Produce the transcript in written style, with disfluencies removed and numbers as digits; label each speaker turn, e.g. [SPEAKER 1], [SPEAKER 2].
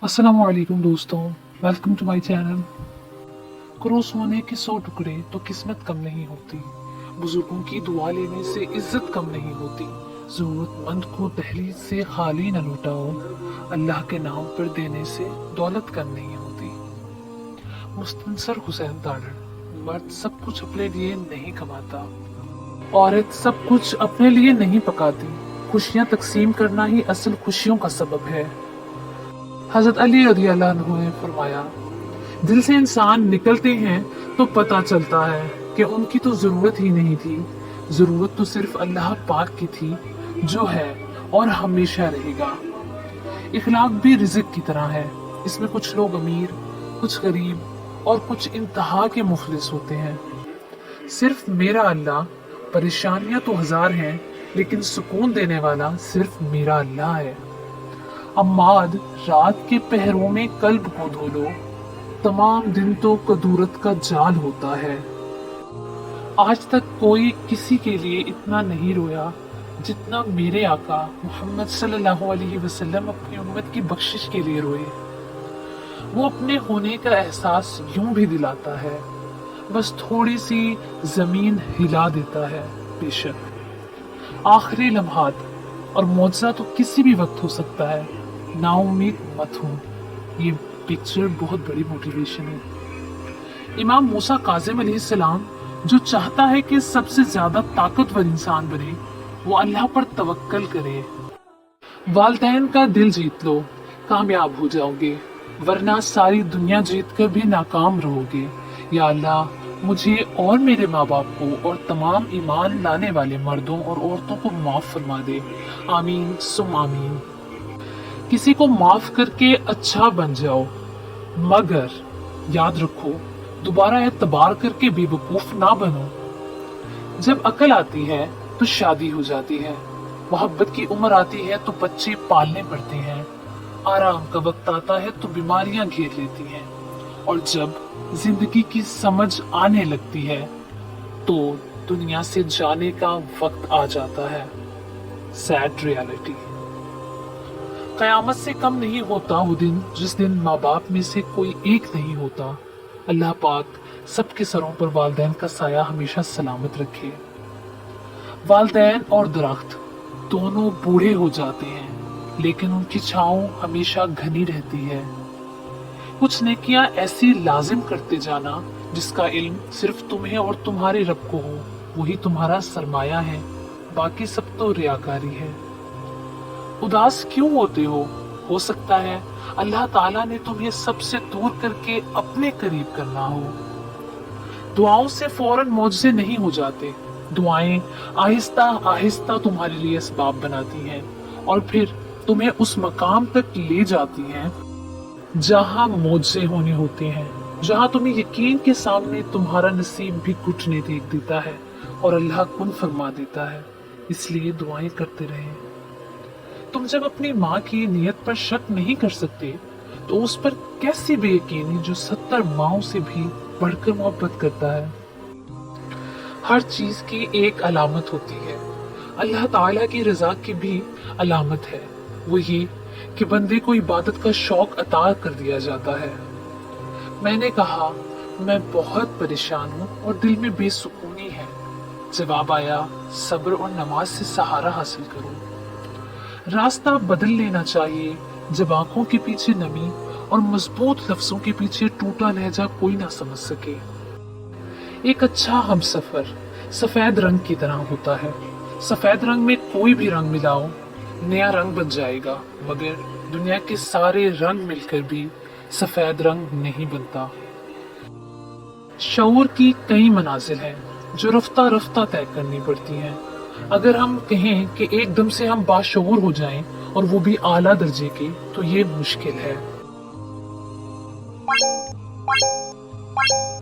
[SPEAKER 1] अस्सलाम वालेकुम दोस्तों, वेलकम टू माय चैनल। करो सोने के 100 टुकड़े तो किस्मत कम नहीं होती। बुजुर्गों की दुआ लेने से इज्जत कम नहीं होती। जरूरतमंद को दहलीज से खाली न लौटाओ। अल्लाह के नाम पर देने से दौलत कम नहीं होती। मुस्तनसर हुसैन ताड़न। मर्द सब कुछ अपने लिए नहीं कमाता, औरत सब कुछ अपने लिए नहीं पकाती। खुशियां तकसीम करना ही असल खुशियों का सबब है। हजरत अली रज़ी अल्लाह अन्हु ने फरमाया, दिल से इंसान निकलते हैं तो पता चलता है कि उनकी तो जरूरत ही नहीं थी। जरूरत तो सिर्फ अल्लाह पाक की थी, जो है और हमेशा रहेगा। इखलाक भी रिज़्क की तरह है। इसमें कुछ लोग अमीर, कुछ गरीब और कुछ इंतहा के मुफलिस होते हैं। सिर्फ मेरा अल्लाह, परेशानियां तो हजार हैं, लेकिन सुकून देने वाला सिर्फ मेरा अल्लाह है। अम्माद, रात के पहरों में कल्ब को धो लो, तमाम दिन तो कदूरत का जाल होता है। आज तक कोई किसी के लिए इतना नहीं रोया जितना मेरे आका मोहम्मद सल्लल्लाहु अलैहि वसल्लम अपनी उम्मत की बख्शिश के लिए रोए। वो अपने होने का एहसास यूं भी दिलाता है, बस थोड़ी सी जमीन हिला देता है। बेशक आखिरी लम्हात और मौजज़ा तो किसी भी वक्त हो सकता है। नाउम्मीद मत हो। ये पिक्चर बहुत बड़ी मोटिवेशन है। इमाम मूसा काज़िम अलैहिस्सलाम जो चाहता है कि सबसे ज्यादा ताकतवर इंसान बने, वो अल्लाह पर तवक्कल करे। वालिदैन का दिल जीत लो, कामयाब हो जाओगे, वरना सारी दुनिया जीत कर भी नाकाम रहोगे। या अल्लाह, मुझे और मेरे माँ बाप को और तमाम ईमान लाने वाले मर्दों और औरतों को माफ फरमा दे। आमीन सुम आमीन। किसी को माफ करके अच्छा बन जाओ, मगर याद रखो दोबारा एतबार करके बेवकूफ ना बनो। जब अकल आती है तो शादी हो जाती है, मोहब्बत की उम्र आती है तो बच्चे पालने पड़ते हैं, आराम का वक्त आता है तो बीमारियां घेर लेती हैं, और जब जिंदगी की समझ आने लगती है तो दुनिया से जाने का वक्त आ जाता है। Sad reality. कयामत से कम नहीं होता वो दिन जिस दिन माँ बाप में से कोई एक नहीं होता। अल्लाह पाक सबके सरों पर वालिदैन का साया हमेशा सलामत रखे। वालिदैन और दरख्त दोनों बूढ़े हो जाते हैं, लेकिन उनकी छांव हमेशा घनी रहती है। कुछ नेकियां ऐसी लाजिम करते जाना जिसका इल्म सिर्फ तुम्हें और तुम्हारे रब को हो, वही तुम्हारा सरमाया है, बाकी सब तो रियाकारी है। उदास क्यों होते हो सकता है अल्लाह ताला ने तुम्हें सबसे दूर करके अपने करीब करना हो। दुआओं से फौरन मौजज़े नहीं हो जाते। दुआएं आहिस्ता आहिस्ता तुम्हारे लिए असबाब बनाती हैं और फिर तुम्हें उस मकाम तक ले जाती हैं जहां मौजज़े होने होते हैं, जहां तुम्हें यकीन के सामने तुम्हारा नसीब भी घुटने देख देता है और अल्लाह कुन फरमा देता है। इसलिए दुआएं करते रहें। तुम जब अपनी माँ की नियत पर शक नहीं कर सकते तो उस पर कैसी बेयकीनी जो 70 माओं से भी बढ़कर मोहब्बत करता है। हर चीज की एक अलामत होती है। अल्लाह ताला की रजा की भी अलामत है, वो ये कि बंदे को इबादत का शौक अता कर दिया जाता है। मैंने कहा, मैं बहुत परेशान हूँ और दिल में बेसुकूनी है। जवाब आया, सब्र और नमाज से सहारा हासिल करो। रास्ता बदल लेना चाहिए जब आंखों के पीछे नमी और मजबूत लफ्जों के पीछे टूटा लहजा कोई ना समझ सके। एक अच्छा हमसफर सफेद रंग की तरह होता है। सफेद रंग में कोई भी रंग मिलाओ, नया रंग बन जाएगा, मगर दुनिया के सारे रंग मिलकर भी सफेद रंग नहीं बनता। शऊर की कई मनाजिल हैं जो रफ्ता रफ्ता तय करनी पड़ती हैं। अगर हम कहें कि एकदम से हम बाशऊर हो जाएं और वो भी आला दर्जे के, तो ये मुश्किल है।